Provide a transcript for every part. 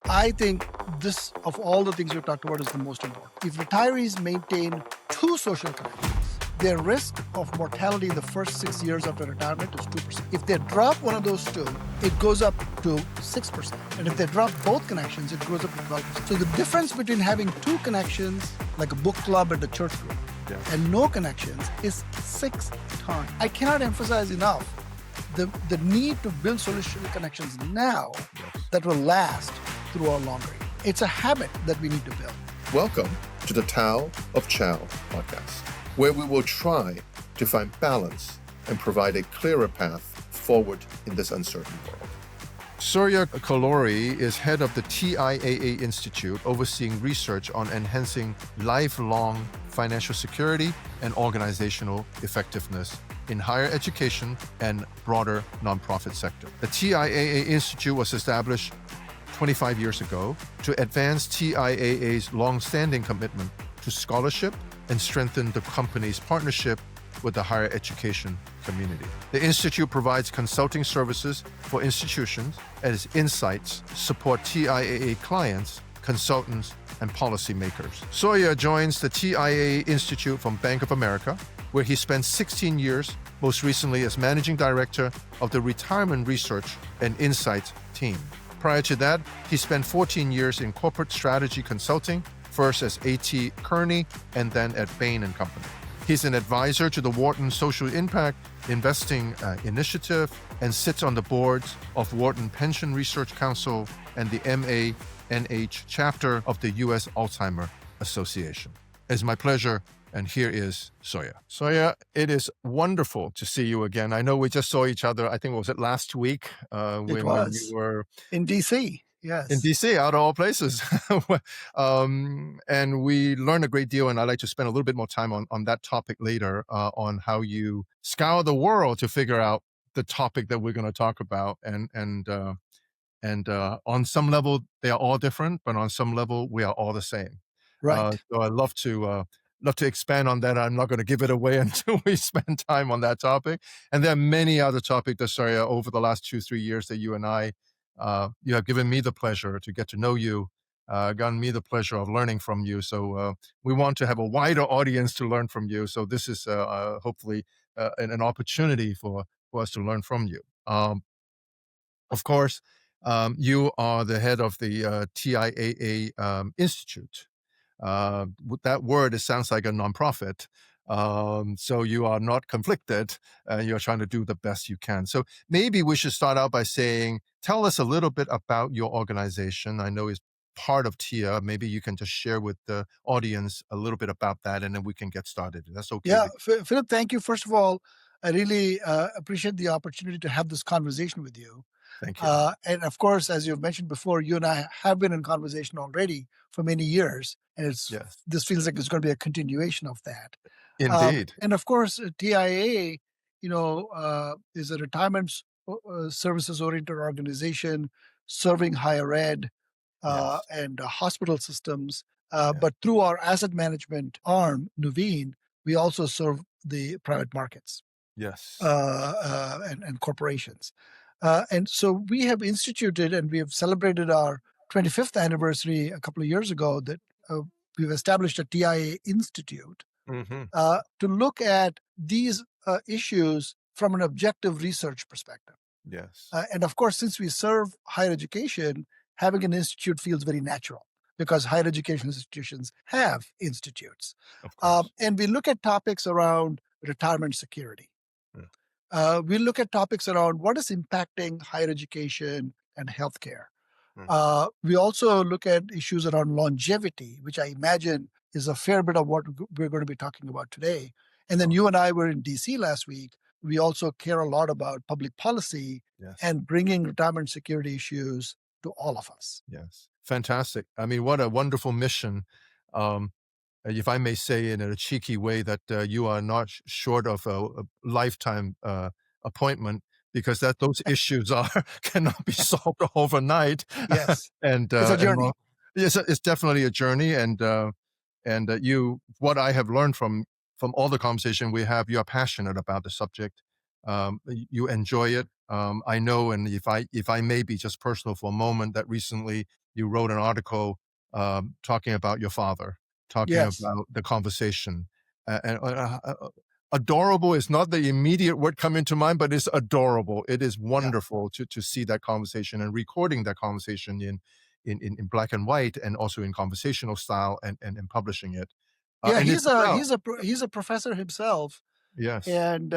I think this, of all the things we talked about, is the most important. If retirees maintain two social connections, their risk of mortality in the first 6 years after retirement is 2%. If they drop one of those two, it goes up to 6%. And if they drop both connections, it goes up to 12%. So the difference between having two connections, like a book club at the church group, and no connections is 6 times. I cannot emphasize enough the need to build social connections now that will last through our longer years. It's a habit that we need to build. Welcome to the Tao of Chow podcast, where we will try to find balance and provide a clearer path forward in this uncertain world. Surya Kalori is head of the TIAA Institute, overseeing research on enhancing lifelong financial security and organizational effectiveness in higher education and broader nonprofit sector. The TIAA Institute was established 25 years ago to advance TIAA's long-standing commitment to scholarship and strengthen the company's partnership with the higher education community. The Institute provides consulting services for institutions as insights support TIAA clients, consultants, and policymakers. Surya joins the TIAA Institute from Bank of America, where he spent 16 years, most recently as Managing Director of the Retirement Research and Insights team. Prior to that, he spent 14 years in corporate strategy consulting, first as A.T. Kearney and then at Bain & Company. He's an advisor to the Wharton Social Impact Investing Initiative and sits on the boards of Wharton Pension Research Council and the MANH chapter of the U.S. Alzheimer Association. It's my pleasure, and here is Surya. Surya, it is wonderful to see you again. I know we just saw each other, I think, was it last week? It when was. you were In D.C., yes. in DC, out of all places. And we learned a great deal, and I'd like to spend a little bit more time on that topic later, on how you scour the world to figure out the topic that we're going to talk about. And on some level, they are all different, but on some level, we are all the same. Right. So I'd love to expand on that. I'm not going to give it away until we spend time on that topic. And there are many other topics, Surya, over the last 2-3 years that you and I, you have given me the pleasure to get to know you, gotten me the pleasure of learning from you. So we want to have a wider audience to learn from you. So this is hopefully an opportunity for us to learn from you. Of course, you are the head of the TIAA Institute. With that word, it sounds like a nonprofit. So you are not conflicted, and you're trying to do the best you can. So maybe we should start out by saying, tell us a little bit about your organization. I know it's part of TIA. Maybe you can just share with the audience a little bit about that, and then we can get started. That's okay. Yeah, Philip, thank you. First of all, I really appreciate the opportunity to have this conversation with you. Thank you. And of course, as you've mentioned before, you and I have been in conversation already for many years, and Yes, this feels like it's going to be a continuation of that. indeed. And of course, TIAA, is a retirement services-oriented organization serving higher ed Yes. and hospital systems. Yeah. But through our asset management arm, Nuveen, we also serve the private markets Yes. and corporations. And so we have instituted, and we have celebrated our 25th anniversary a couple of years ago, that we've established a TIAA Institute Mm-hmm. to look at these issues from an objective research perspective. Yes. And of course, since we serve higher education, having an institute feels very natural because higher education institutions have institutes. Of course. And we look at topics around retirement security. We look at topics around what is impacting higher education and healthcare. We also look at issues around longevity, which I imagine is a fair bit of what we're going to be talking about today. And then you and I were in DC last week. We also care a lot about public policy Yes. and bringing retirement security issues to all of us. Yes. Fantastic. I mean, what a wonderful mission. If I may say in a cheeky way, that you are not short of a lifetime appointment, because those issues cannot be solved overnight. Yes. And It's a journey. Yes, it's definitely a journey. And what I have learned from all the conversation we have, you are passionate about the subject. You enjoy it. I know, and if I may be just personal for a moment, that recently you wrote an article talking about your father, talking Yes. about the conversation. Adorable is not the immediate word coming to mind, but it's adorable. It is Yeah. wonderful to see that conversation and recording that conversation in black and white, and also in conversational style, and publishing it. Yeah. And it's about, He's a professor himself, yes, and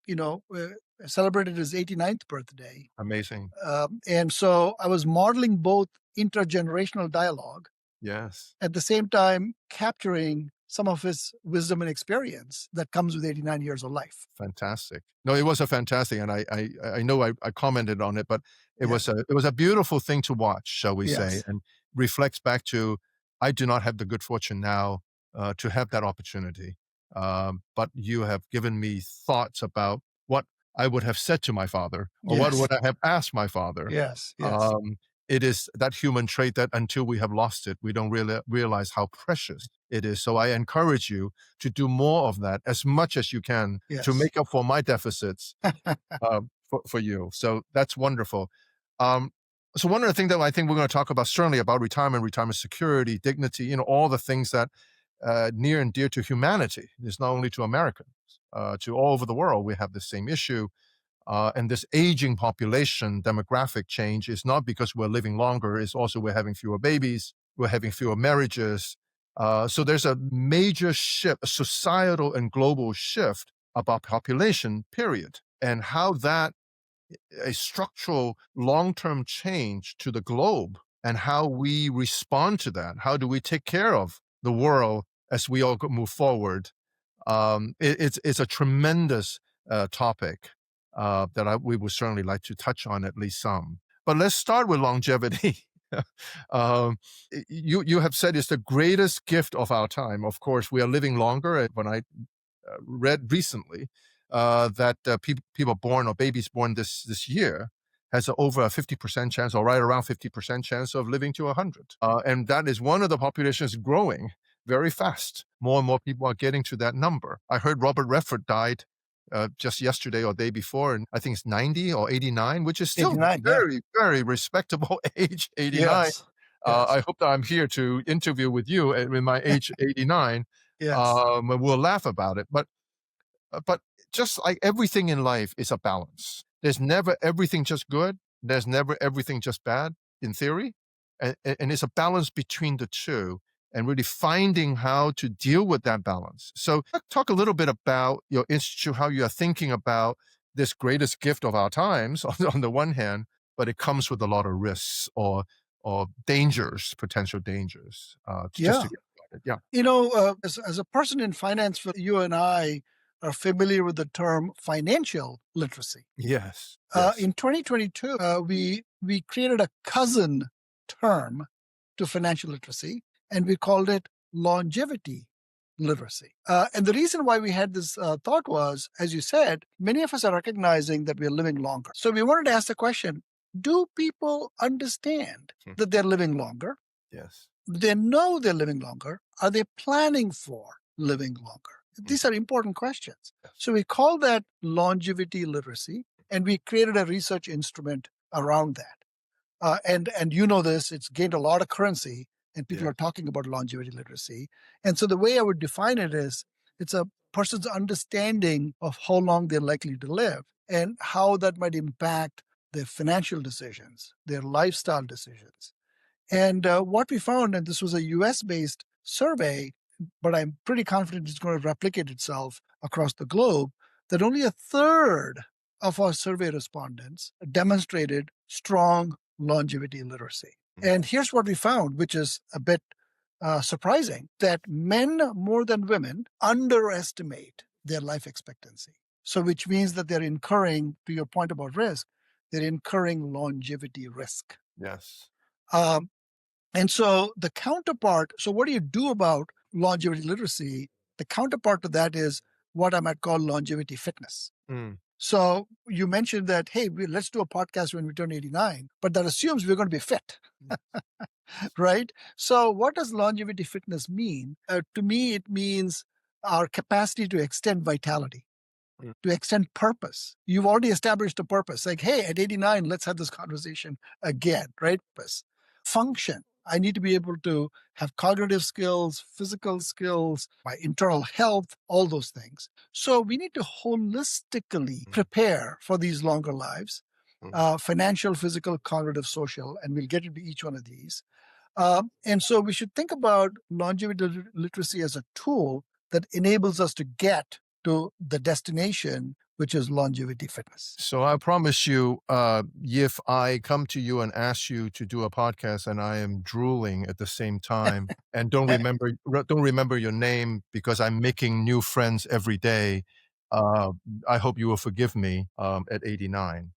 you know, celebrated his 89th birthday. amazing. And so I was modeling both intergenerational dialogue, Yes. at the same time capturing some of his wisdom and experience that comes with 89 years of life. Fantastic. No, it was a fantastic, and I know I commented on it, but it Yeah. was a beautiful thing to watch, shall we say, Yes. and reflects back to, I do not have the good fortune now to have that opportunity, but you have given me thoughts about what I would have said to my father, or what Yes. would I have asked my father. Yes. Yes. Um, it is that human trait that until we have lost it, we don't really realize how precious it is. So I encourage you to do more of that as much as you can to Yes. make up for my deficits for you. So that's wonderful. Um, so one of the things that I think we're going to talk about, certainly about retirement security, dignity, all the things that near and dear to humanity. It's not only to Americans, to all over the world, we have the same issue. And this aging population demographic change is not because we're living longer, it's also we're having fewer babies, we're having fewer marriages. So there's a major shift, a societal and global shift about population, period. And how that, a structural long-term change to the globe, and how we respond to that. How do we take care of the world as we all move forward? It's a tremendous topic that we would certainly like to touch on at least some. But let's start with longevity. um, you have said it's the greatest gift of our time. Of course, we are living longer. When I read recently that people born, or babies born this year, has over a 50% chance, or right around 50% chance of living to 100. And that is one of the populations growing very fast. More and more people are getting to that number. I heard Robert Redford died just yesterday or day before, and I think it's 90 or 89, which is still 89. Yeah. very, very respectable age, 89. Yes. Yes. I hope that I'm here to interview with you with my age 89. Yes. And we'll laugh about it. But just like everything in life is a balance. There's never everything just good. There's never everything just bad, in theory. And it's a balance between the two, and really finding how to deal with that balance. So talk a little bit about your institute, how you are thinking about this greatest gift of our times on the one hand, but it comes with a lot of risks or dangers, potential dangers, just Yeah. to get started. Yeah. You know, as a person in finance, you and I are familiar with the term financial literacy. Yes. Yes. In 2022, we created a cousin term to financial literacy, and we called it longevity literacy. And the reason why we had this thought was, as you said, many of us are recognizing that we're living longer. So we wanted to ask the question, do people understand that they're living longer? Yes. They know they're living longer. Are they planning for living longer? These are important questions. So we call that longevity literacy, and we created a research instrument around that. And you know this, it's gained a lot of currency, and people Yeah. are talking about longevity literacy. And so the way I would define it is, it's a person's understanding of how long they're likely to live and how that might impact their financial decisions, their lifestyle decisions. And what we found, and this was a US-based survey, but I'm pretty confident it's going to replicate itself across the globe, that only a third of our survey respondents demonstrated strong longevity literacy. And here's what we found, which is a bit surprising, that men more than women underestimate their life expectancy. So which means that they're incurring, to your point about risk, they're incurring longevity risk. Yes. And so the counterpart, so what do you do about longevity literacy? The counterpart to that is what I might call longevity fitness. So you mentioned that, hey, let's do a podcast when we turn 89, but that assumes we're going to be fit, right? So what does longevity fitness mean? To me, it means our capacity to extend vitality. to extend purpose. You've already established a purpose. Like, hey, at 89, let's have this conversation again, right? Purpose. Function. I need to be able to have cognitive skills, physical skills, my internal health, all those things. So we need to holistically prepare for these longer lives, financial, physical, cognitive, social, and we'll get into each one of these. And so we should think about longevity literacy as a tool that enables us to get to the destination, which is longevity fitness. So I promise you, if I come to you and ask you to do a podcast and I am drooling at the same time and don't remember your name because I'm making new friends every day, I hope you will forgive me at 89.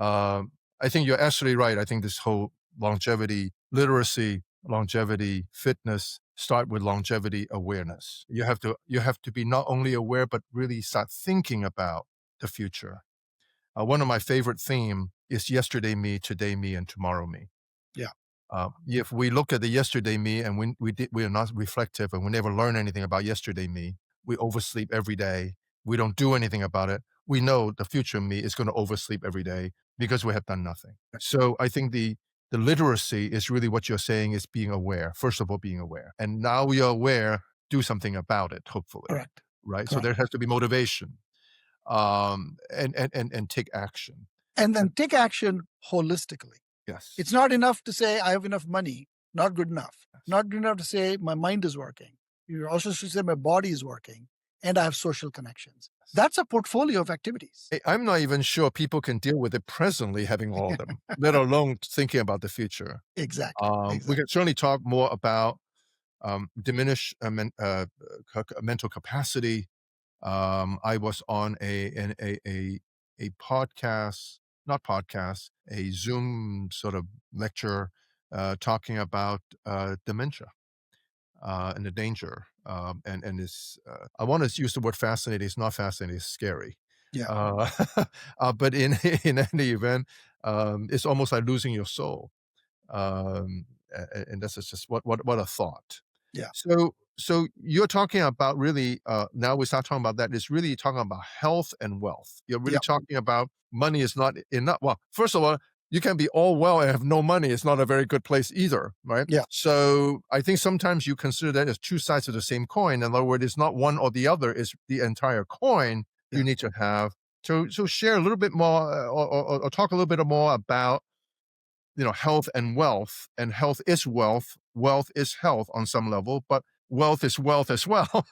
I think you're absolutely right. I think this whole longevity literacy, longevity fitness start with longevity awareness. You have to be not only aware but really start thinking about the future. One of my favorite theme is yesterday me, today me, and tomorrow me. Yeah. If we look at the yesterday me and we are not reflective and we never learn anything about yesterday me, we oversleep every day. We don't do anything about it. We know the future me is going to oversleep every day because we have done nothing. So I think the literacy is really what you're saying is being aware. First of all, being aware. And now we are aware, do something about it, hopefully. Correct. Right? Correct. So there has to be motivation. And take action. And then take action holistically. Yes. It's not enough to say I have enough money. Not good enough. Yes. Not good enough to say my mind is working. You also should say my body is working and I have social connections. That's a portfolio of activities. I'm not even sure people can deal with it presently, having all of them, let alone thinking about the future. Exactly. We can certainly talk more about diminish mental capacity. I was on a podcast, not podcast, a Zoom sort of lecture talking about dementia and the danger. And it's, I want to use the word fascinating. It's not fascinating. It's scary. Yeah. But in any event, it's almost like losing your soul. And that's just what a thought. Yeah. So you're talking about really, now we start talking about that. It's really talking about health and wealth. You're really talking about money is not enough. Well, first of all, you can be all well and have no money. It's not a very good place either, right? Yeah. So I think sometimes you consider that as two sides of the same coin. In other words, it's not one or the other, it's the entire coin you need to have. So share a little bit more or talk a little bit more about, health and wealth, and health is wealth. Wealth is health on some level, but wealth is wealth as well.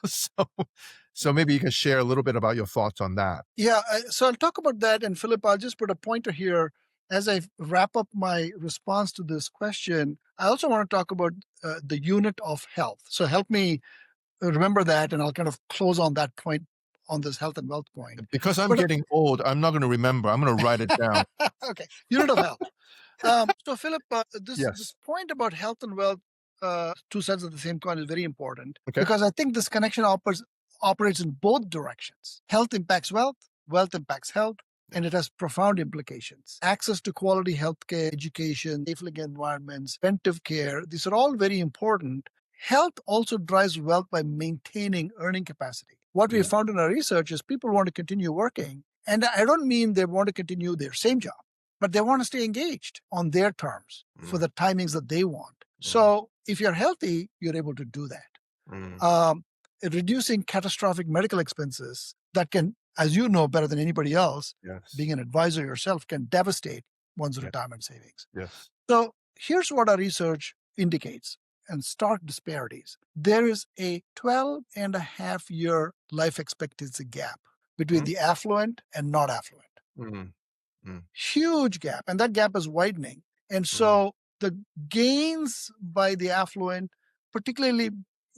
So maybe you can share a little bit about your thoughts on that. Yeah. So I'll talk about that. And Philip, I'll just put a pointer here as I wrap up my response to this question. I also want to talk about the unit of health. So help me remember that, and I'll kind of close on that point on this health and wealth point. Because I'm getting old, I'm not going to remember. I'm going to write it down. Okay. Unit of health. So Philip, this point about health and wealth, two sides of the same coin, is very important because I think this connection operates in both directions. Health impacts wealth, wealth impacts health, and it has profound implications. Access to quality healthcare, education, safe living environments, preventive care, these are all very important. Health also drives wealth by maintaining earning capacity. What we found in our research is people want to continue working. And I don't mean they want to continue their same job, but they want to stay engaged on their terms for the timings that they want. So if you're healthy, you're able to do that. Reducing catastrophic medical expenses that can, as you know better than anybody else, being an advisor yourself, can devastate one's retirement savings. Yes. So here's what our research indicates, and stark disparities. There is a 12.5-year life expectancy gap between the affluent and not affluent. Huge gap. And that gap is widening. And so the gains by the affluent, particularly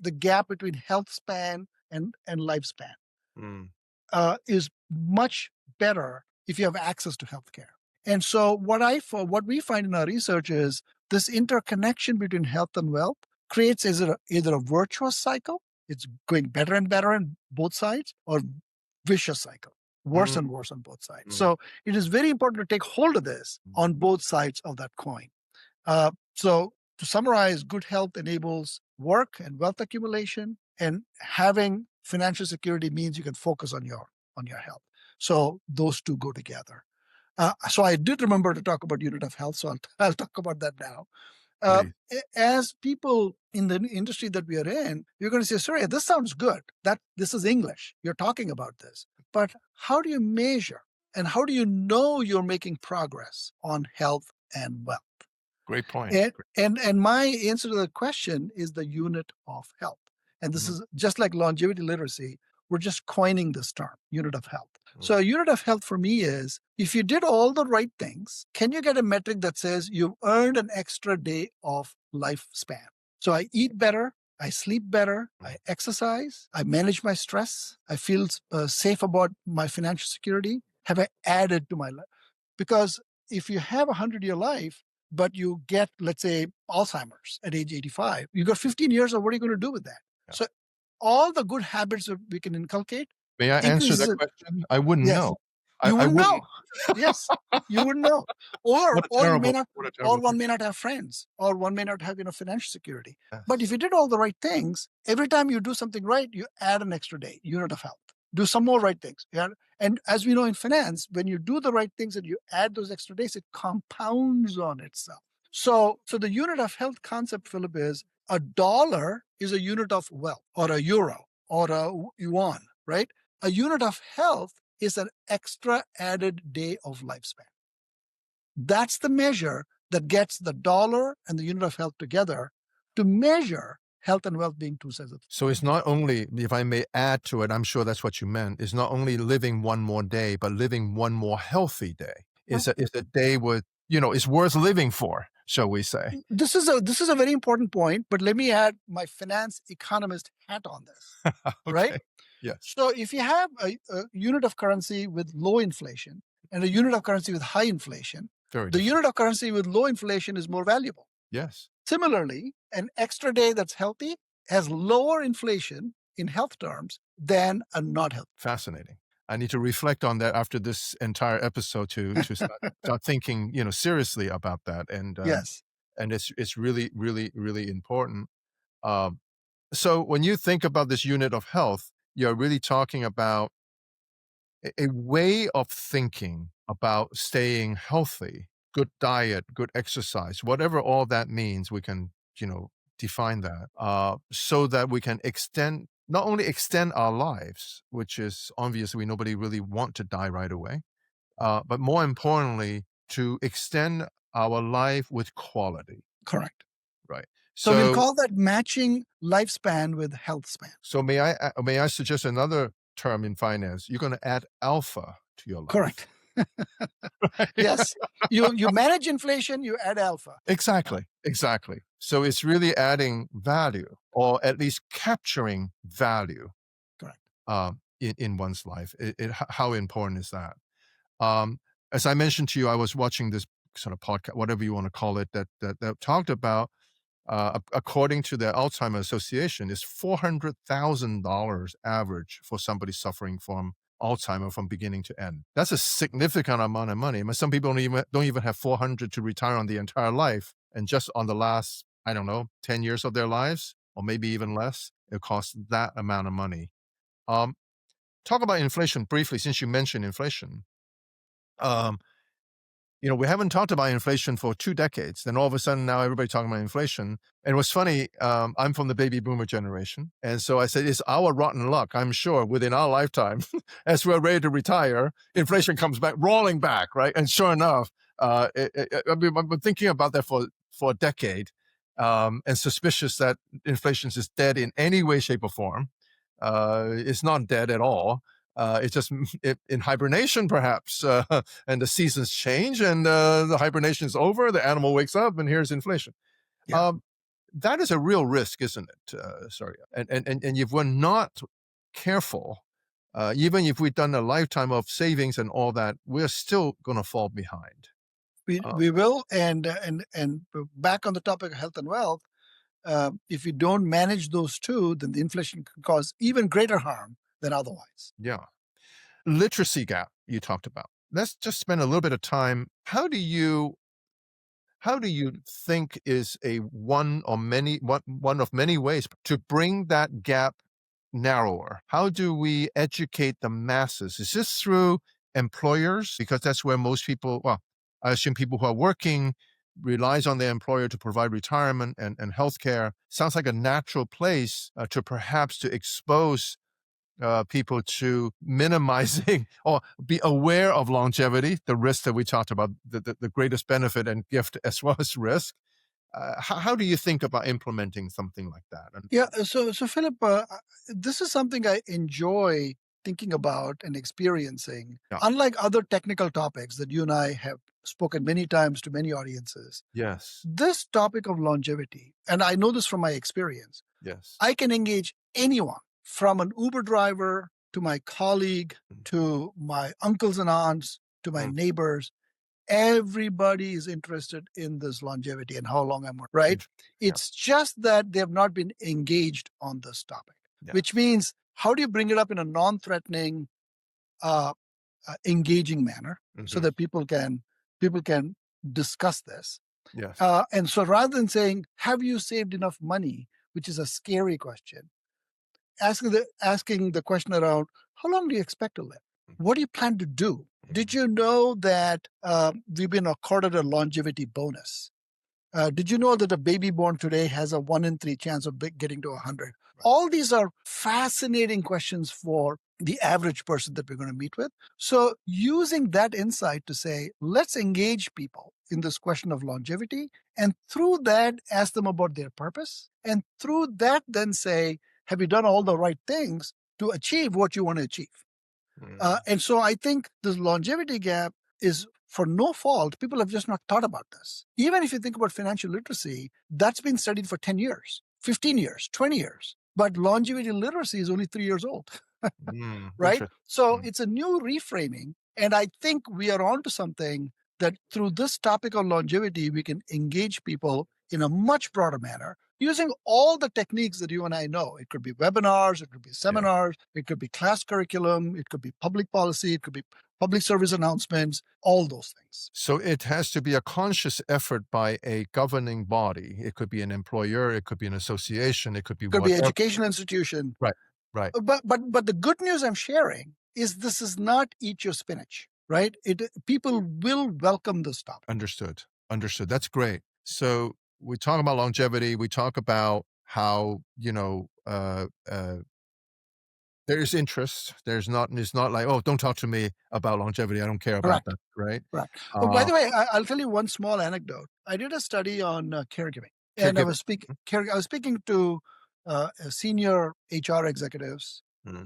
the gap between health span and lifespan, is much better if you have access to healthcare. And so what we find in our research is this interconnection between health and wealth creates either a virtuous cycle, it's going better and better on both sides, or vicious cycle, worse and worse on both sides. So it is very important to take hold of this on both sides of that coin. So to summarize, good health enables work and wealth accumulation, and having financial security means you can focus on your health. So those two go together. So I did remember to talk about unit of health, so I'll talk about that now. Please. As people in the industry that we are in, you're going to say, sorry, this sounds good. That this is English. You're talking about this. But how do you measure and how do you know you're making progress on health and wealth? Great point. And my answer to the question is the unit of health. And this is just like longevity literacy. We're just coining this term, unit of health. So a unit of health for me is if you did all the right things, can you get a metric that says you've earned an extra day of lifespan? So I eat better, I sleep better, I exercise, I manage my stress, I feel safe about my financial security. Have I added to my life? Because if you have a 100-year life, but you get, let's say, Alzheimer's at age 85, you got 15 years of what are you going to do with that? Yeah. So all the good habits that we can inculcate. May I answer that question? I wouldn't Yes. know. You I wouldn't know. Yes, you wouldn't know. Or What a you terrible, may not, what a or terrible one thing. may not have friends, or one may not have financial security. Yes. But if you did all the right things, every time you do something right, you add an extra day, unit of health. Do some more right things. Yeah. And as we know in finance, when you do the right things and you add those extra days, it compounds on itself. So the unit of health concept, Philip, is $1 is a unit of wealth, or a euro, or a yuan, right? A unit of health is an extra added day of lifespan. That's the measure that gets the dollar and the unit of health together to measure health and wealth being two sides of. So it's not only, if I may add to it, I'm sure that's what you meant, it's not only living one more day, but living one more healthy day. It's a day with, it's worth living for, shall we say. This is a very important point, but let me add my finance economist hat on this, Okay. right? Yes. So if you have a unit of currency with low inflation and a unit of currency with high inflation, Very the different. unit of currency with low inflation is more valuable. Yes. Similarly, an extra day that's healthy has lower inflation in health terms than a not healthy. Fascinating. I need to reflect on that after this entire episode to start thinking, seriously about that. And Yes. and it's really, really, really important. So when you think about this unit of health, you're really talking about a way of thinking about staying healthy, good diet, good exercise, whatever all that means, we can, define that, so that we can not only extend our lives, which is obviously nobody really want to die right away, but more importantly, to extend our life with quality. Correct. Right. So we'll call that matching lifespan with health span. So may I suggest another term in finance? You're going to add alpha to your life. Correct. Yes. You manage inflation, you add alpha. Exactly. So it's really adding value, or at least capturing value. Correct. In one's life. How important is that? As I mentioned to you, I was watching this sort of podcast, whatever you want to call it, that talked about, according to the Alzheimer's Association, is $400,000 average for somebody suffering from Alzheimer from beginning to end. That's a significant amount of money. I mean, some people don't even have 400 to retire on the entire life, and just on the last, 10 years of their lives, or maybe even less, it costs that amount of money. Talk about inflation briefly, since you mentioned inflation. We haven't talked about inflation for 2 decades. Then all of a sudden now everybody talking about inflation. And what's funny, I'm from the baby boomer generation. And so I said, it's our rotten luck, I'm sure, within our lifetime, as we're ready to retire, inflation comes back, rolling back, right? And sure enough, I've been thinking about that for a decade, and suspicious that inflation is dead in any way, shape, or form. It's not dead at all. It's just in hibernation, perhaps, and the seasons change, and the hibernation is over. The animal wakes up, and here's inflation. Yeah. That is a real risk, isn't it? Sorry, and if we're not careful, even if we've done a lifetime of savings and all that, we're still going to fall behind. We will, and back on the topic of health and wealth, if we don't manage those two, then the inflation can cause even greater harm than otherwise. Yeah. Literacy gap you talked about. Let's just spend a little bit of time. How do you think is one of many ways to bring that gap narrower? How do we educate the masses? Is this through employers? Because that's where most people, well, I assume people who are working relies on their employer to provide retirement and healthcare. Sounds like a natural place to perhaps to expose people to minimizing or be aware of longevity, the risk that we talked about, the greatest benefit and gift as well as risk. How do you think about implementing something like that? And Yeah. So Philip, this is something I enjoy thinking about and experiencing. Yeah. Unlike other technical topics that you and I have spoken many times to many audiences, yes, this topic of longevity, and I know this from my experience, yes, I can engage anyone from an Uber driver to my colleague Mm. to my uncles and aunts to my Mm. neighbors. Everybody is interested in this longevity and how long I'm working, right? Yeah. It's just that they have not been engaged on this topic, Yeah. which means how do you bring it up in a non-threatening, engaging manner so Mhm. that people can discuss this? Yes. And so rather than saying, have you saved enough money, which is a scary question, asking the question around, how long do you expect to live? What do you plan to do? Did you know that we've been accorded a longevity bonus? Did you know that a baby born today has a 1 in 3 chance of getting to 100? All these are fascinating questions for the average person that we're going to meet with. So using that insight to say, let's engage people in this question of longevity, and through that, ask them about their purpose. And through that, then say, have you done all the right things to achieve what you want to achieve? And so I think this longevity gap is for no fault. People have just not thought about this. Even if you think about financial literacy, that's been studied for 10 years, 15 years, 20 years. But longevity literacy is only 3 years old, right? So it's a new reframing. And I think we are onto something that through this topic of longevity, we can engage people in a much broader manner using all the techniques that you and I know. It could be webinars, it could be seminars, it could be class curriculum, it could be public policy, it could be public service announcements, all those things. So it has to be a conscious effort by a governing body. It could be an employer, it could be an association, it could be It could be whatever. educational institution. Right, right. But the good news I'm sharing is this is not eat your spinach, right? People will welcome this topic. Understood. That's great. So we talk about longevity. We talk about how, there's interest. It's not like, oh, don't talk to me about longevity. I don't care about Correct. that. Right. Right. Oh, by the way, I'll tell you one small anecdote. I did a study on caregiving, and I was speaking to senior HR executives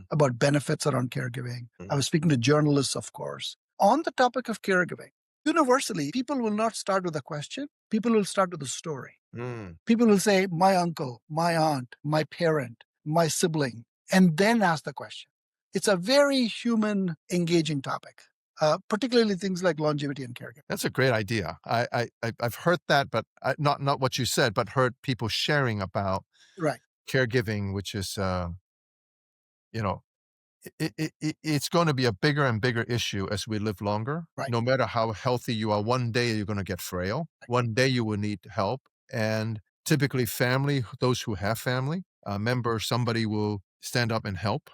about benefits around caregiving. I was speaking to journalists, of course, on the topic of caregiving. Universally, people will not start with a question. People will start with a story. People will say, my uncle, my aunt, my parent, my sibling, and then ask the question. It's a very human, engaging topic, particularly things like longevity and caregiving. That's a great idea. I've heard that, but not what you said, but heard people sharing about Right. caregiving, which is, it's going to be a bigger and bigger issue as we live longer. Right. No matter how healthy you are, one day you're going to get frail. One day you will need help. And typically family, those who have family members, somebody will stand up and help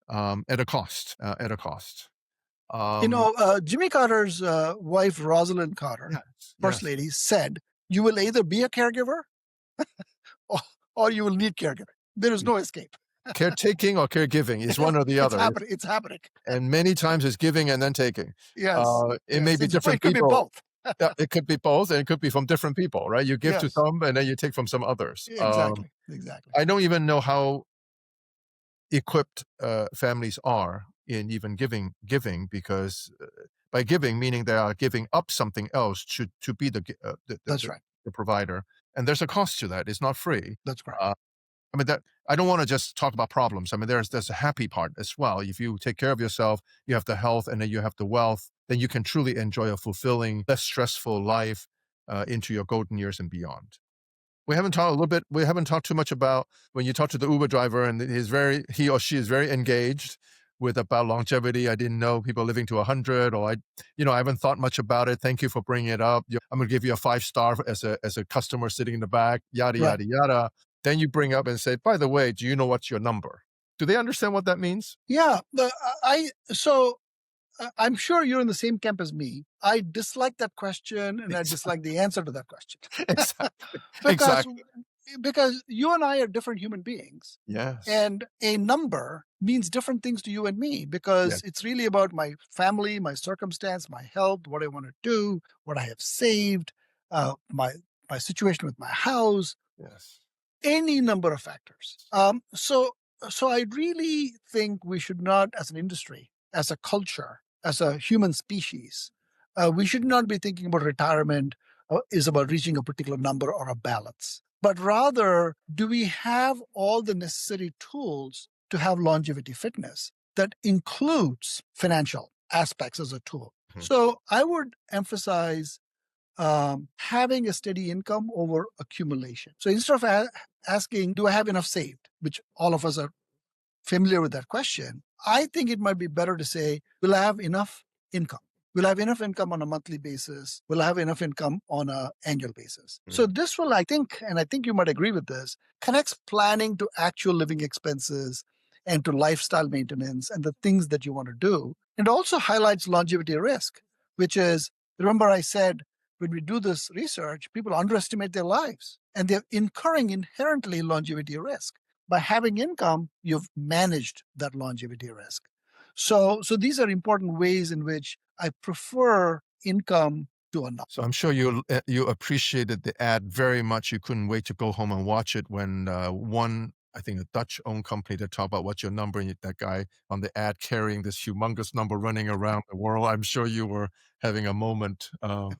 at a cost. Jimmy Carter's wife, Rosalind Carter, First Lady, said, you will either be a caregiver or you will need caregiving. There is no escape. Caretaking or caregiving is one or the other. It's happening. And many times it's giving and then taking. Yes. It may be different people. It could be both. Yeah, it could be both, and it could be from different people, right? You give to some and then you take from some others. Exactly. I don't even know how equipped families are in even giving because by giving, meaning they are giving up something else to be the provider. And there's a cost to that. It's not free. That's right. I don't want to just talk about problems. There's a happy part as well. If you take care of yourself, you have the health and then you have the wealth, then you can truly enjoy a fulfilling, less stressful life into your golden years and beyond. We haven't talked too much about when you talk to the Uber driver and he or she is very engaged with about longevity. I didn't know people living to 100, or I haven't thought much about it. Thank you for bringing it up. I'm going to give you a 5-star as a customer sitting in the back, yada, yada, yada. Then you bring up and say, by the way, do you know what's your number? Do they understand what that means? Yeah. I'm sure you're in the same camp as me. I dislike that question and I dislike the answer to that question. Exactly. because Exactly. because you and I are different human beings. Yes. And a number means different things to you and me because Yes. it's really about my family, my circumstance, my health, what I want to do, what I have saved, my situation with my house, Yes. any number of factors. So I really think we should not, as an industry, as a culture, as a human species, we should not be thinking about retirement is about reaching a particular number or a balance, but rather, do we have all the necessary tools to have longevity fitness that includes financial aspects as a tool? Mhm. So I would emphasize having a steady income over accumulation. So instead of asking, do I have enough saved, which all of us are familiar with that question, I think it might be better to say, will I have enough income? Will I have enough income on a monthly basis? Will I have enough income on an annual basis? So this will, I think, and I think you might agree with this, connects planning to actual living expenses and to lifestyle maintenance and the things that you want to do. And also highlights longevity risk, which is, remember I said, when we do this research, people underestimate their lives and they're incurring inherently longevity risk. By having income, you've managed that longevity risk. So these are important ways in which I prefer income to a number. So I'm sure you appreciated the ad very much. You couldn't wait to go home and watch it when one, I think, a Dutch-owned company that talked about what's your number, and that guy on the ad carrying this humongous number running around the world. I'm sure you were having a moment of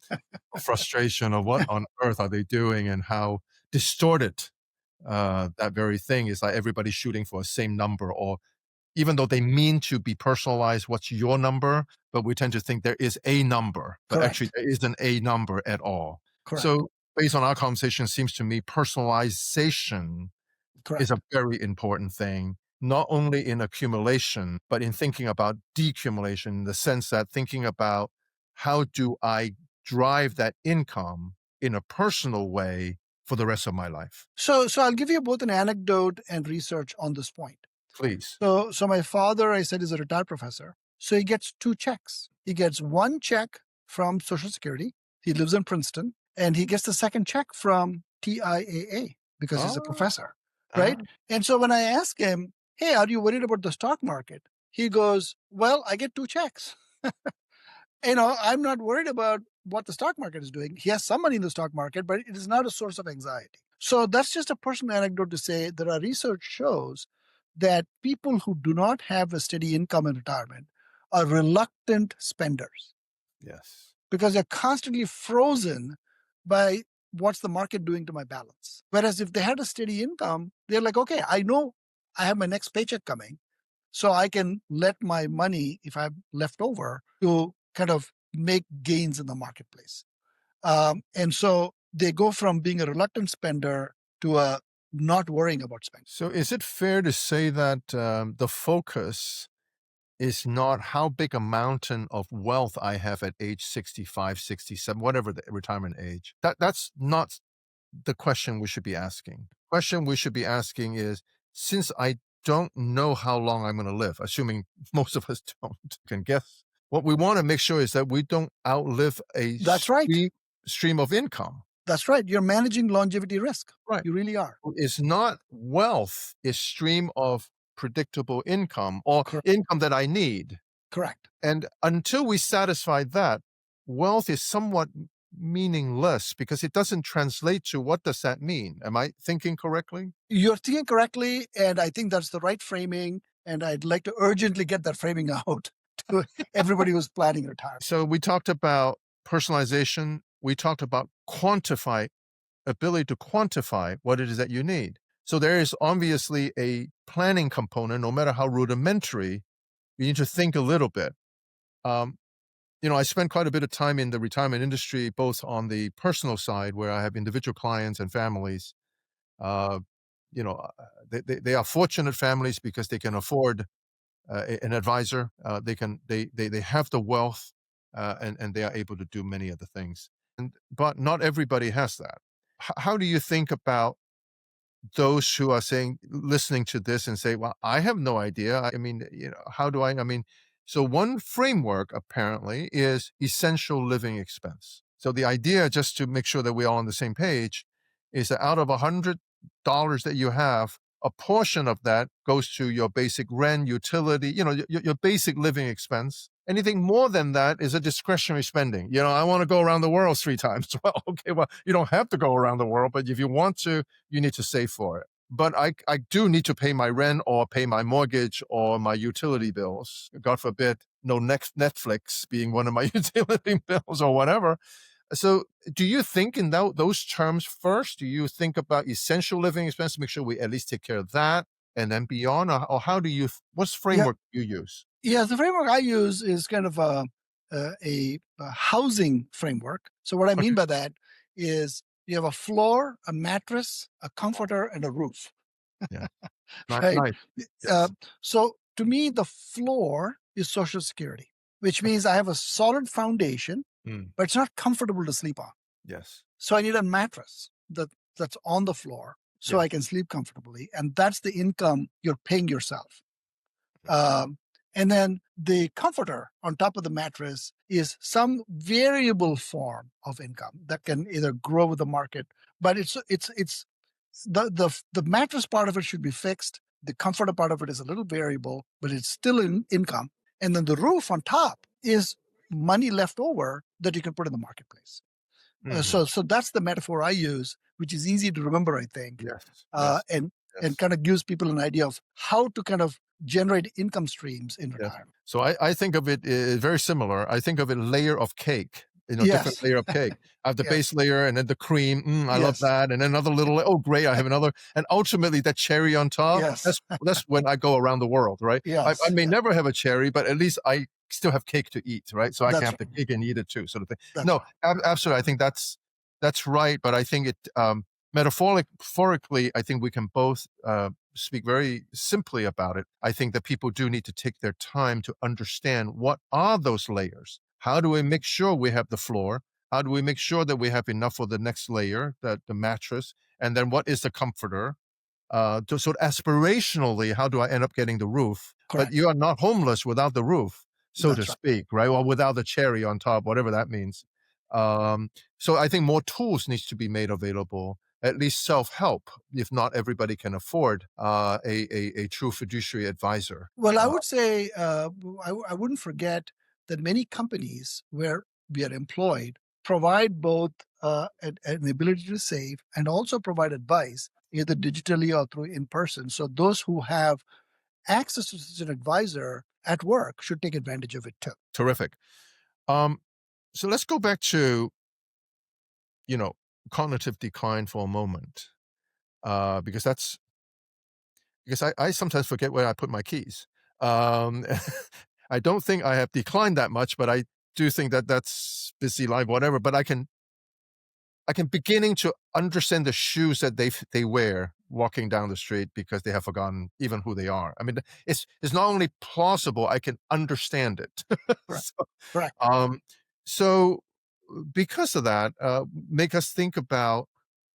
frustration of what on earth are they doing and how distorted that very thing is. Like everybody's shooting for the same number, or even though they mean to be personalized, what's your number? But we tend to think there is a number, but actually Correct. there isn't a number at all. Correct. So based on our conversation, it seems to me personalization Correct. is a very important thing, not only in accumulation, but in thinking about decumulation, in the sense that thinking about how do I drive that income in a personal way for the rest of my life. So I'll give you both an anecdote and research on this point. Please. So my father, I said, is a retired professor. So he gets two checks. He gets one check from Social Security. He lives in Princeton. And he gets the second check from TIAA because he's a Oh, professor, right? ah. And so when I ask him, hey, are you worried about the stock market? He goes, well, I get two checks. I'm not worried about what the stock market is doing. He has some money in the stock market, but it is not a source of anxiety. So that's just a personal anecdote to say that our research shows that people who do not have a steady income in retirement are reluctant spenders Yes. because they're constantly frozen by what's the market doing to my balance. Whereas if they had a steady income, they're like, okay, I know I have my next paycheck coming. So I can let my money, if I have left over, to kind of make gains in the marketplace. And so they go from being a reluctant spender to a not worrying about spending. So is it fair to say that the focus is not how big a mountain of wealth I have at age 65, 67, whatever the retirement age? That's not the question we should be asking. The question we should be asking is, since I don't know how long I'm going to live, assuming most of us don't can guess, what we want to make sure is that we don't outlive a That's right. stream of income. That's right. You're managing longevity risk. Right. You really are. It's not wealth, it's stream of predictable income or Correct. income that I need. Correct. And until we satisfy that, wealth is somewhat meaningless because it doesn't translate to what does that mean? Am I thinking correctly? You're thinking correctly, and I think that's the right framing. And I'd like to urgently get that framing out to everybody who's planning retirement. So we talked about personalization. We talked about ability to quantify what it is that you need. So there is obviously a planning component, no matter how rudimentary. You need to think a little bit. I spent quite a bit of time in the retirement industry, both on the personal side, where I have individual clients and families. They are fortunate families because they can afford an advisor. They have the wealth, and they are able to do many of the things. But not everybody has that. How do you think about those who are listening to this and say, well, I have no idea. I mean, how do I mean, so one framework apparently is essential living expense. So the idea, just to make sure that we're all on the same page, is that out of $100 that you have, a portion of that goes to your basic rent, utility, your basic living expense. Anything more than that is a discretionary spending. I want to go around the world 3 times. Well, okay, well, you don't have to go around the world, but if you want to, you need to save for it. But I do need to pay my rent or pay my mortgage or my utility bills. God forbid, no Netflix being one of my utility bills or whatever. So do you think in those terms first? Do you think about essential living expenses, make sure we at least take care of that, and then beyond? Or how do you, what's framework you use? Yeah, the framework I use is kind of a housing framework. So what I mean by that is you have a floor, a mattress, a comforter, and a roof. Yeah. Right? Nice. Yes. So to me, the floor is Social Security, which means I have a solid foundation, but it's not comfortable to sleep on. Yes. So I need a mattress that's on the floor so I can sleep comfortably. And that's the income you're paying yourself. And then the comforter on top of the mattress is some variable form of income that can either grow with the market, but it's the mattress part of it should be fixed. The comforter part of it is a little variable, but it's still in income. And then the roof on top is money left over that you can put in the marketplace. So that's the metaphor I use, which is easy to remember, I think. Yes. And kind of gives people an idea of how to kind of generate income streams in retirement. So I think of it very similar. I think of it layer of cake, different layer of cake. I have the base layer and then the cream. I love that. And then another little, oh, great, I have another. And ultimately that cherry on top, that's when I go around the world, right? I may never have a cherry, but at least I still have cake to eat, right? So I can have the cake and eat it too, sort of thing. Absolutely. I think that's right. But I think it, metaphorically, I think we can both speak very simply about it. I think that people do need to take their time to understand what are those layers. How do we make sure we have the floor? How do we make sure that we have enough for the next layer, the mattress? And then what is the comforter? So aspirationally, how do I end up getting the roof? Correct. But you are not homeless without the roof, so to speak, right? Or without the cherry on top, whatever that means. So I think more tools needs to be made available, at least self-help, if not everybody can afford a true fiduciary advisor. Well, I would say, I wouldn't forget that many companies where we are employed provide both an ability to save and also provide advice, either digitally or through in person. So those who have access to such an advisor at work should take advantage of it too. Terrific. So let's go back to, cognitive decline for a moment, because I sometimes forget where I put my keys. I don't think I have declined that much, but I do think that that's busy life, whatever. But I can beginning to understand the shoes that they wear walking down the street because they have forgotten even who they are. I mean, it's not only plausible, I can understand it. Correct. So because of that, make us think about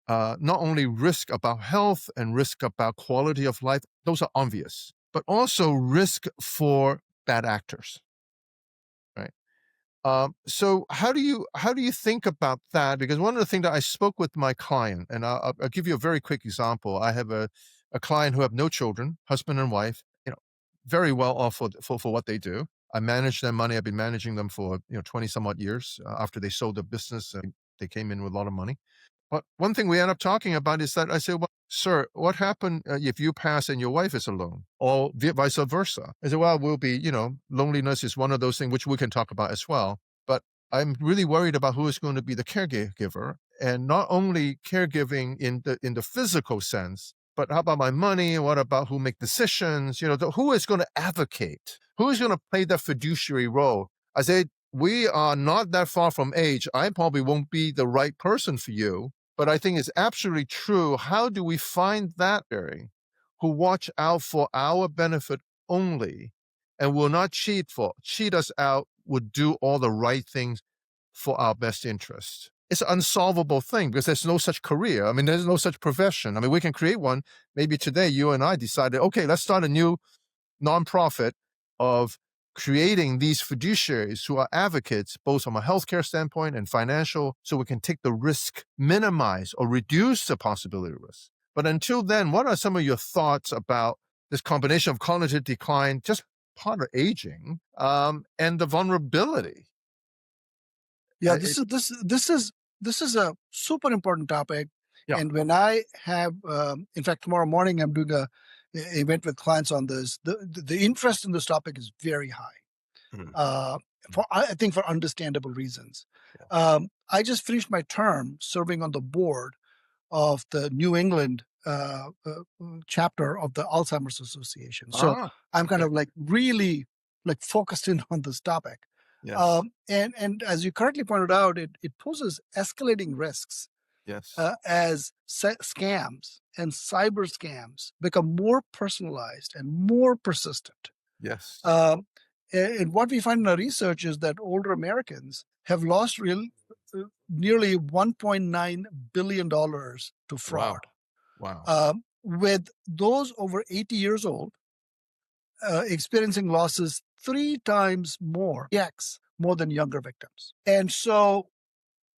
not only risk about health and risk about quality of life, those are obvious, but also risk for bad actors, right? So how do you think about that? Because one of the things that I spoke with my client, and I'll give you a very quick example. I have a client who have no children, husband and wife, very well off for what they do. I manage their money. I've been managing them for 20 some odd years. After they sold the business, they came in with a lot of money. But one thing we end up talking about is that I say, well, sir, what happened if you pass and your wife is alone, or vice versa? I said, well, we'll be, loneliness is one of those things which we can talk about as well. But I'm really worried about who is going to be the caregiver, and not only caregiving in the physical sense, but how about my money? What about who make decisions? Who is going to advocate? Who is going to play that fiduciary role? I said, we are not that far from age. I probably won't be the right person for you. But I think it's absolutely true. How do we find that Barry, who watch out for our benefit only and will not cheat us out, would do all the right things for our best interest? it's an unsolvable thing because there's no such career. I mean, there's no such profession. I mean, we can create one. Maybe today you and I decided, okay, let's start a new nonprofit of creating these fiduciaries who are advocates both from a healthcare standpoint and financial, so we can take the risk, minimize or reduce the possibility of risk. But until then, what are some of your thoughts about this combination of cognitive decline, just part of aging, and the vulnerability? Yeah, It- this is a super important topic. Yeah. And when I have, in fact, tomorrow morning I'm doing a event with clients on this. The interest in this topic is very high. Mhm. I think for understandable reasons. Yeah. I just finished my term serving on the board of the New England chapter of the Alzheimer's Association. So I'm kind of like really like focused in on this topic. Yes. And as you correctly pointed out, it poses escalating risks Yes. as scams and cyber scams become more personalized and more persistent. Yes. And what we find in our research is that older Americans have lost nearly $1.9 billion to fraud. Wow. With those over 80 years old experiencing losses 3 times more, more than younger victims. And so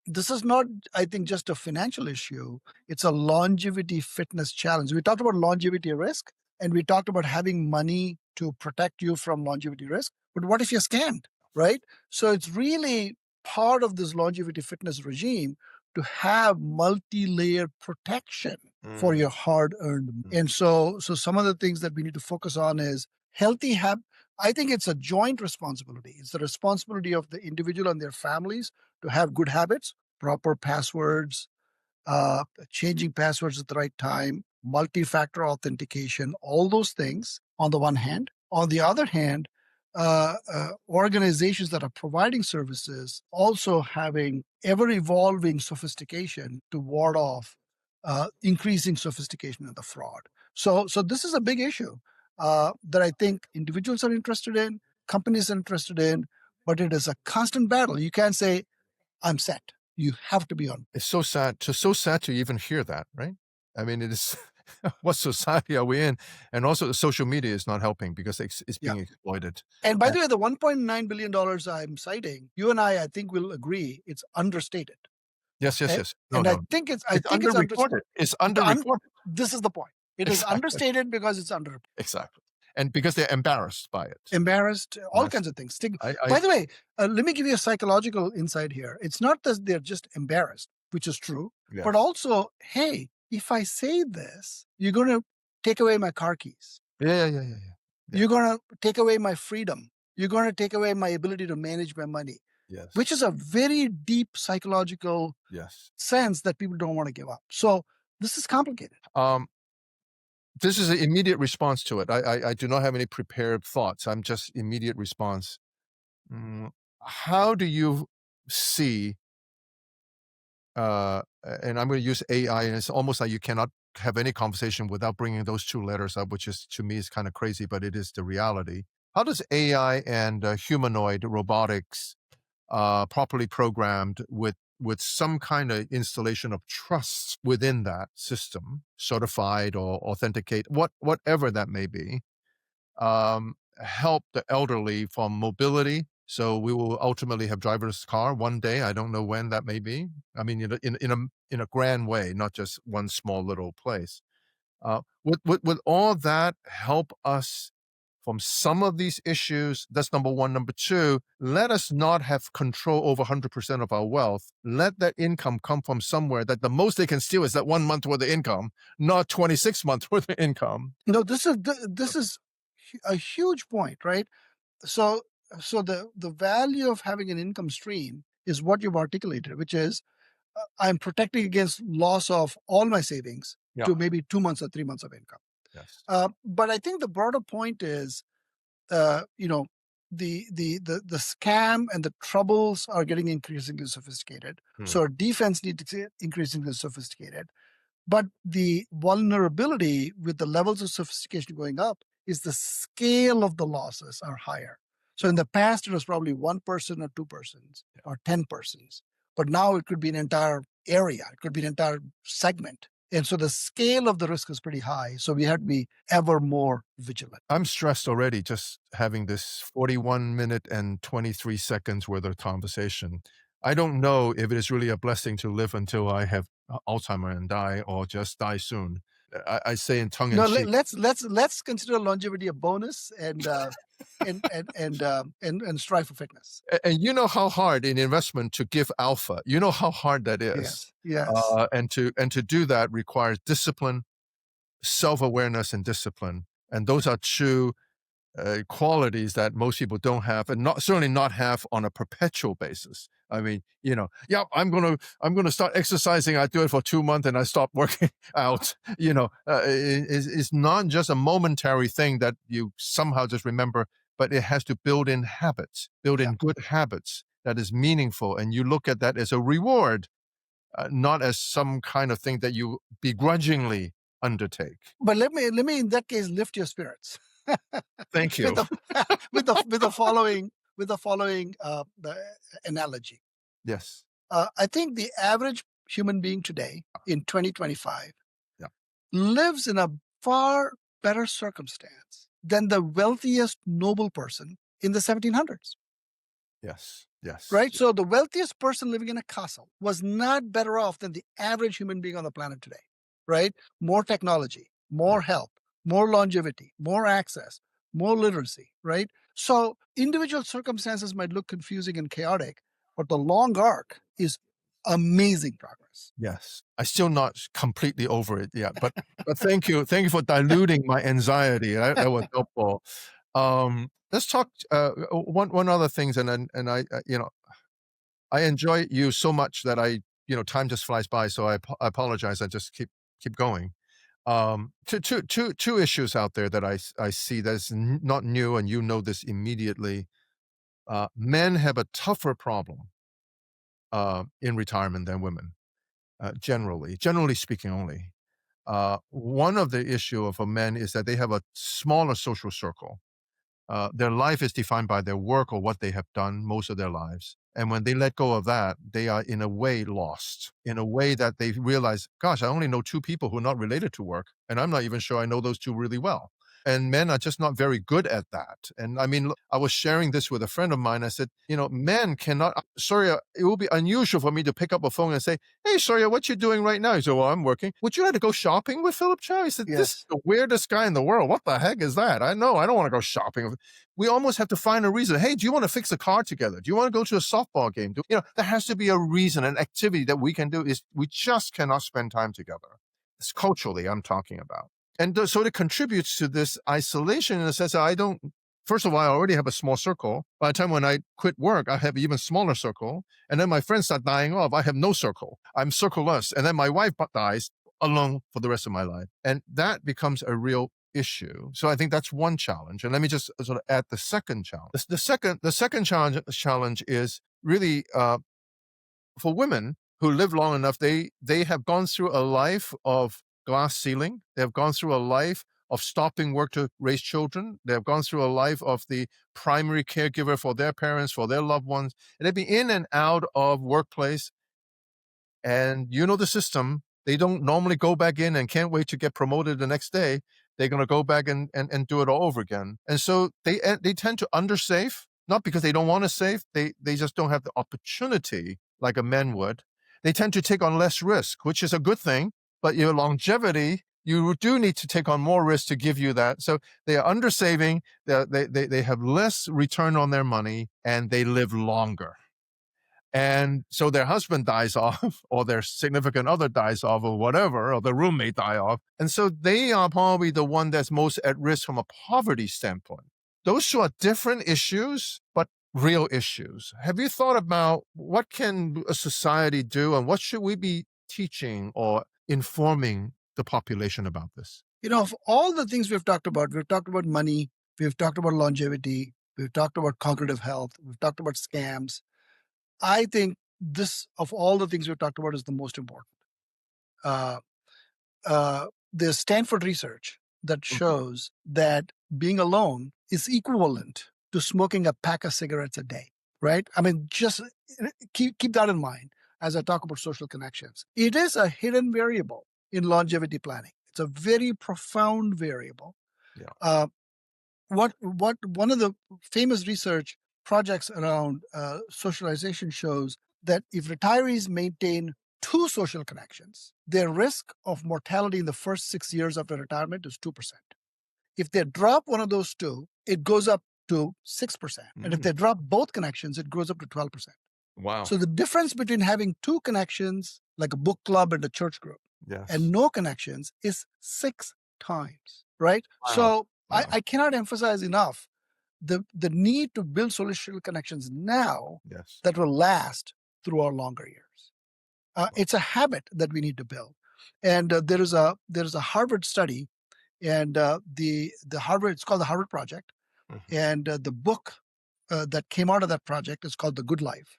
this is not, I think, just a financial issue. It's a longevity fitness challenge. We talked about longevity risk, and we talked about having money to protect you from longevity risk. But what if you're scammed, right? So it's really part of this longevity fitness regime to have multi-layered protection for your hard-earned. And so some of the things that we need to focus on is healthy habits. I think it's a joint responsibility. It's the responsibility of the individual and their families to have good habits, proper passwords, changing passwords at the right time, multi-factor authentication, all those things on the one hand. On the other hand, organizations that are providing services also having ever-evolving sophistication to ward off increasing sophistication in the fraud. So this is a big issue that I think individuals are interested in, companies are interested in, but it is a constant battle. You can't say, I'm set. You have to be on. It's so sad to even hear that, right? I mean, it is what society are we in? And also the social media is not helping because it's being exploited. And by the way, the $1.9 billion I'm citing, you and I think will agree it's understated. Yes. No. I think it's underreported. It's underreported. This is the point. It is understated because it's underreported. Exactly. And because they're embarrassed by it. Embarrassed, all kinds of things. By the way, let me give you a psychological insight here. It's not that they're just embarrassed, which is true, but also, hey, if I say this, you're going to take away my car keys. Yeah. You're going to take away my freedom. You're going to take away my ability to manage my money. Yes. Which is a very deep psychological sense that people don't want to give up. So this is complicated. This is an immediate response to it. I do not have any prepared thoughts. I'm just immediate response. How do you see, and I'm going to use AI, and it's almost like you cannot have any conversation without bringing those 2 letters up, which is, to me, is kind of crazy, but it is the reality. How does AI and humanoid robotics properly programmed with some kind of installation of trust within that system, certified or authenticate, whatever that may be, help the elderly from mobility? So we will ultimately have driverless car one day. I don't know when that may be. I mean, in a grand way, not just one small little place. Would all that help us from some of these issues? That's number one. Number two, let us not have control over 100% of our wealth. Let that income come from somewhere that the most they can steal is that 1 month worth of income, not 26 months worth of income. No, this is a huge point, right? So the value of having an income stream is what you've articulated, which is I'm protecting against loss of all my savings to maybe 2 months or 3 months of income. Yes. But I think the broader point is, the scam and the troubles are getting increasingly sophisticated. So our defense needs to get increasingly sophisticated. But the vulnerability with the levels of sophistication going up is the scale of the losses are higher. So in the past, it was probably 1 person or 2 persons or 10 persons. but now it could be an entire area, it could be an entire segment. And so the scale of the risk is pretty high. So we have to be ever more vigilant. I'm stressed already just having this 41 minute and 23 seconds worth of conversation. I don't know if it is really a blessing to live until I have Alzheimer and die, or just die soon. I say in tongue in No, cheek. let's consider longevity a bonus and strive for fitness. And you know how hard in investment to give alpha. You know how hard that is. Yes. And to do that requires discipline, self-awareness, and discipline. And those are two qualities that most people don't have, and certainly not have on a perpetual basis. I mean, I'm gonna start exercising. I do it for 2 months and I stop working out. It's not just a momentary thing that you somehow just remember, but it has to build in habits, good habits that is meaningful, and you look at that as a reward, not as some kind of thing that you begrudgingly undertake. But let me in that case lift your spirits. Thank you. with the following the analogy. Yes. I think the average human being today in 2025 lives in a far better circumstance than the wealthiest noble person in the 1700s. Yes. Right? So the wealthiest person living in a castle was not better off than the average human being on the planet today. Right? More technology, more help, more longevity, more access, more literacy, right? So individual circumstances might look confusing and chaotic, but the long arc is amazing progress. Yes. I'm still not completely over it yet, but thank you. Thank you for diluting my anxiety. That was helpful. Let's talk one other things, and I I enjoy you so much that time just flies by. So I apologize. I just keep going. Two issues out there that I see that's not new, and you know this immediately. Men have a tougher problem in retirement than women, generally speaking only. One of the issue for men is that they have a smaller social circle. Their life is defined by their work or what they have done most of their lives. And when they let go of that, they are in a way lost, in a way that they realize, gosh, I only know 2 people who are not related to work, and I'm not even sure I know those 2 really well. And men are just not very good at that. And I mean, I was sharing this with a friend of mine. I said, men cannot, Surya, it will be unusual for me to pick up a phone and say, hey, Surya, what you doing right now? He said, well, I'm working. Would you like to go shopping with Philip Chow? He said, Yes. This is the weirdest guy in the world. What the heck is that? I know, I don't want to go shopping. We almost have to find a reason. Hey, do you want to fix a car together? Do you want to go to a softball game? There has to be a reason, an activity that we can do. We just cannot spend time together. It's culturally I'm talking about. And so it contributes to this isolation in the sense that first of all, I already have a small circle. By the time when I quit work, I have an even smaller circle. And then my friends start dying off. I have no circle. I'm circleless. And then my wife dies alone for the rest of my life. And that becomes a real issue. So I think that's one challenge. And let me just sort of add the second challenge. The second challenge is really for women who live long enough, they have gone through a life of glass ceiling. They have gone through a life of stopping work to raise children. They have gone through a life of the primary caregiver for their parents, for their loved ones. And they've been in and out of workplace. And the system. They don't normally go back in and can't wait to get promoted the next day. They're going to go back and do it all over again. And so they tend to undersave, not because they don't want to save. They just don't have the opportunity like a man would. They tend to take on less risk, which is a good thing. But your longevity, you do need to take on more risk to give you that. So they are undersaving, they have less return on their money, and they live longer. And so their husband dies off, or their significant other dies off, or whatever, or the roommate die off. And so they are probably the one that's most at risk from a poverty standpoint. Those two are different issues, but real issues. Have you thought about what can a society do, and what should we be teaching or informing the population about this? Of all the things we've talked about money, we've talked about longevity, we've talked about cognitive health, we've talked about scams. I think this, of all the things we've talked about, is the most important. There's Stanford research that shows that being alone is equivalent to smoking a pack of cigarettes a day, right? I mean, just keep that in mind. as I talk about social connections. It is a hidden variable in longevity planning. It's a very profound variable. Yeah. What one of the famous research projects around socialization shows that if retirees maintain two social connections, their risk of mortality in the first 6 years after retirement is 2%. If they drop one of those two, it goes up to 6%. And if they drop both connections, it goes up to 12%. Wow. So the difference between having two connections, like a book club and a church group, Yes. and no connections is 6 times, right? Wow. So Wow. I cannot emphasize enough the need to build social connections now Yes. that will last through our longer years. It's a habit that we need to build. And there is a Harvard study, and the Harvard, it's called the Harvard Project. Mhm. And the book that came out of that project is called The Good Life.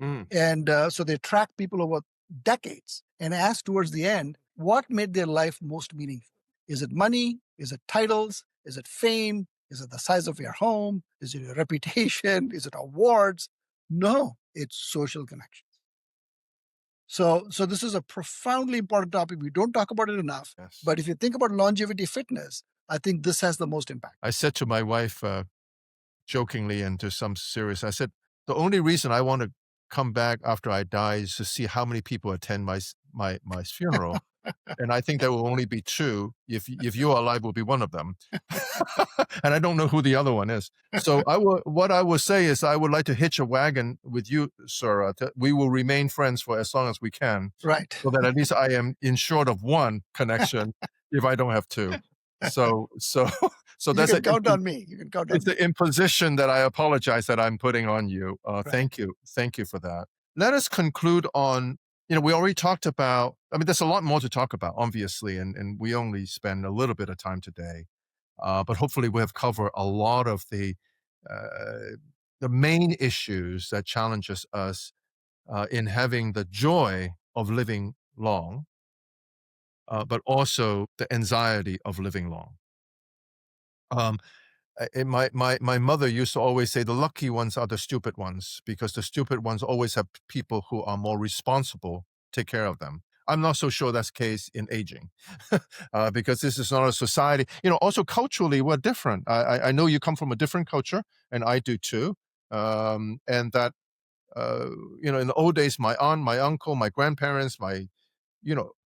Mm. And so they track people over decades and ask towards the end, what made their life most meaningful? Is it money? Is it titles? Is it fame? Is it the size of your home? Is it your reputation? Is it awards? No, it's social connections. So this is a profoundly important topic. We don't talk about it enough. Yes. But if you think about longevity fitness, I think this has the most impact. I said to my wife, jokingly and to some serious, I said, the only reason I want to come back after I die is to see how many people attend my funeral. And I think there will only be 2. If you are alive, will be one of them. And I don't know who the other one is. So what I will say is I would like to hitch a wagon with you, sir. We will remain friends for as long as we can. Right. So that at least I am insured of one connection if I don't have 2. So You that's can count on me. You can count on it's me. the imposition that I apologize that I'm putting on you. Right. Thank you for that. Let us conclude on, we already talked about, there's a lot more to talk about, obviously, and we only spend a little bit of time today. But hopefully we have covered a lot of the main issues that challenges us in having the joy of living long, but also the anxiety of living long. My mother used to always say the lucky ones are the stupid ones, because the stupid ones always have people who are more responsible take care of them. I'm not so sure that's the case in aging, because this is not a society. Also culturally, we're different. I know you come from a different culture, and I do too. And that, in the old days, my aunt, my uncle, my grandparents, my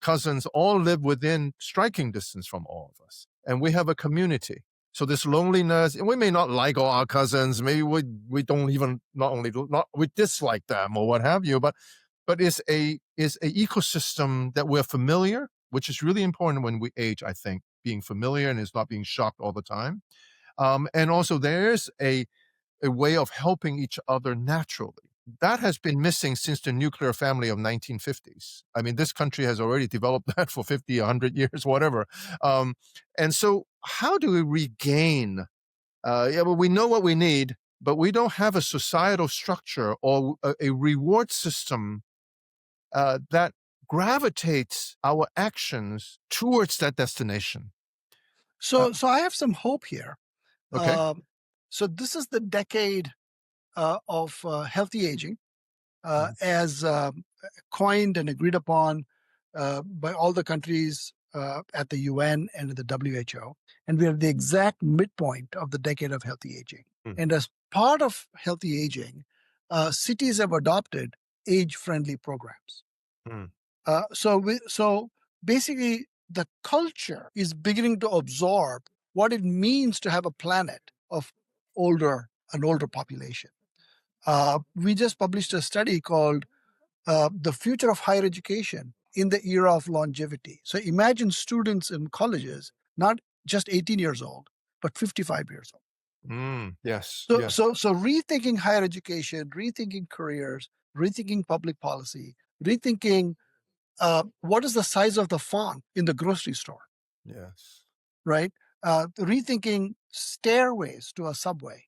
cousins all live within striking distance from all of us, and we have a community. So this loneliness, and we may not like all our cousins, maybe we don't even we dislike them or what have you, but is a ecosystem that we're familiar, which is really important when we age. I think being familiar and is not being shocked all the time, and also there's a way of helping each other naturally. That has been missing since the nuclear family of 1950s. This country has already developed that for 50, 100 years, whatever. And so how do we regain? We know what we need, but we don't have a societal structure or a reward system that gravitates our actions towards that destination. So I have some hope here. Okay. So this is the decade of healthy aging, as coined and agreed upon by all the countries at the UN and at the WHO. And we are the exact midpoint of the decade of healthy aging. And as part of healthy aging, cities have adopted age-friendly programs. So basically, the culture is beginning to absorb what it means to have a planet of an older population. We just published a study called The Future of Higher Education in the Era of Longevity. So imagine students in colleges, not just 18 years old, but 55 years old. Yes. So rethinking higher education, rethinking careers, rethinking public policy, rethinking what is the size of the font in the grocery store, Yes. right? Rethinking stairways to a subway.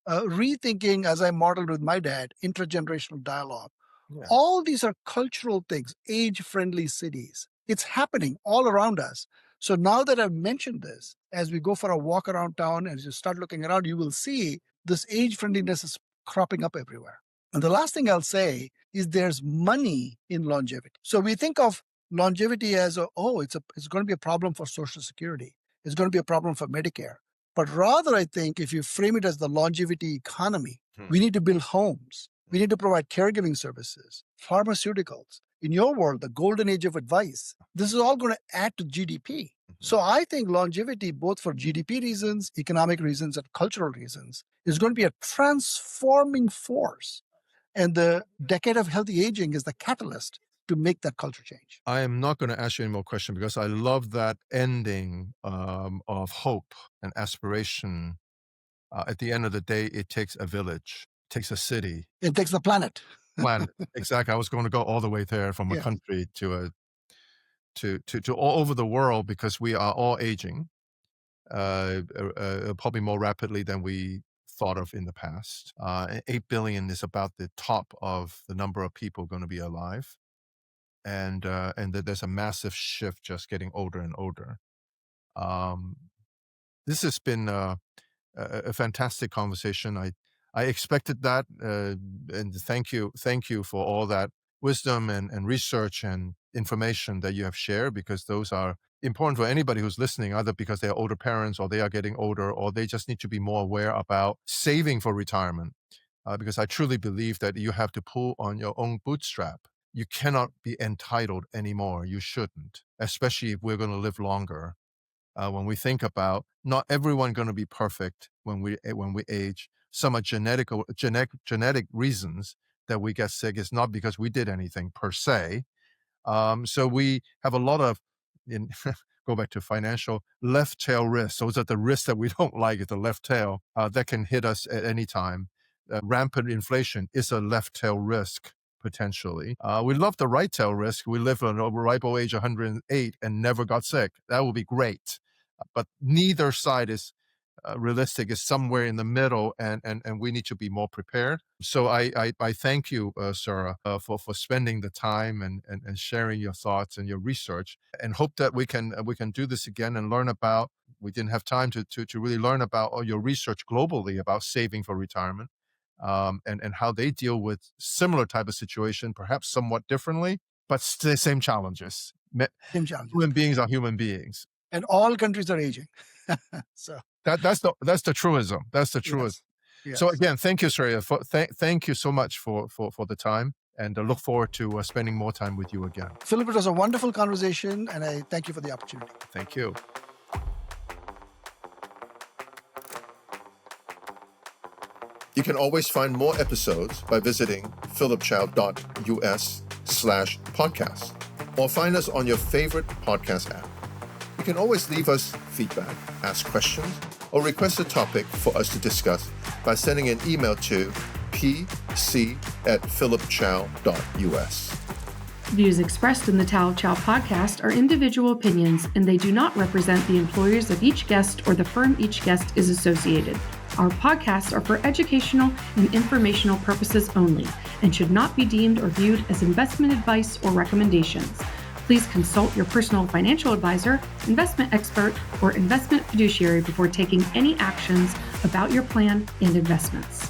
Rethinking, as I modeled with my dad, intergenerational dialogue. Yeah. All these are cultural things, age-friendly cities. It's happening all around us. So now that I've mentioned this, as we go for a walk around town and as you start looking around, you will see this age-friendliness is cropping up everywhere. And the last thing I'll say is there's money in longevity. So we think of longevity as, it's going to be a problem for Social Security. It's going to be a problem for Medicare. But rather, I think if you frame it as the longevity economy, we need to build homes. We need to provide caregiving services, pharmaceuticals. In your world, the golden age of advice. This is all going to add to GDP. So I think longevity, both for GDP reasons, economic reasons, and cultural reasons, is going to be a transforming force. And the decade of healthy aging is the catalyst to make that culture change. I am not going to ask you any more questions because I love that ending of hope and aspiration. At the end of the day, it takes a village, it takes a city. It takes the planet. Planet. Exactly. I was going to go all the way there from a country to all over the world because we are all aging, probably more rapidly than we thought of in the past. 8 billion is about the top of the number of people going to be alive. And that there's a massive shift just getting older and older. This has been a fantastic conversation. I expected that, and thank you for all that wisdom and research and information that you have shared, because those are important for anybody who's listening, either because they are older parents or they are getting older, or they just need to be more aware about saving for retirement. Because I truly believe that you have to pull on your own bootstrap. You cannot be entitled anymore. You shouldn't, especially if we're going to live longer. When we think about not everyone going to be perfect when we age, some are genetic reasons that we get sick. It's not because we did anything per se. So we have a lot of, go back to financial, left tail risks. Those are the risks that we don't like, is the left tail that can hit us at any time. Rampant inflation is a left tail risk. Potentially. We love the right tail risk. We live at a ripe old age 108 and never got sick. That would be great. But neither side is realistic. It's somewhere in the middle, and we need to be more prepared. So I thank you, Sarah, for spending the time and sharing your thoughts and your research, and hope that we can do this again and learn about. We didn't have time to really learn about all your research globally about saving for retirement. And how they deal with similar type of situation, perhaps somewhat differently, but still same challenges. Same challenges. Human beings are human beings, and all countries are aging. So that's the truism. That's the truism. Yes. So again, thank you, Sreya. Thank you so much for the time, and look forward to spending more time with you again. Philip, it was a wonderful conversation, and I thank you for the opportunity. Thank you. You can always find more episodes by visiting philipchow.us/podcast, or find us on your favorite podcast app. You can always leave us feedback, ask questions, or request a topic for us to discuss by sending an email to pc@philipchow.us. Views expressed in the Tao of Chow podcast are individual opinions, and they do not represent the employers of each guest or the firm each guest is associated. Our podcasts are for educational and informational purposes only and should not be deemed or viewed as investment advice or recommendations. Please consult your personal financial advisor, investment expert, or investment fiduciary before taking any actions about your plan and investments.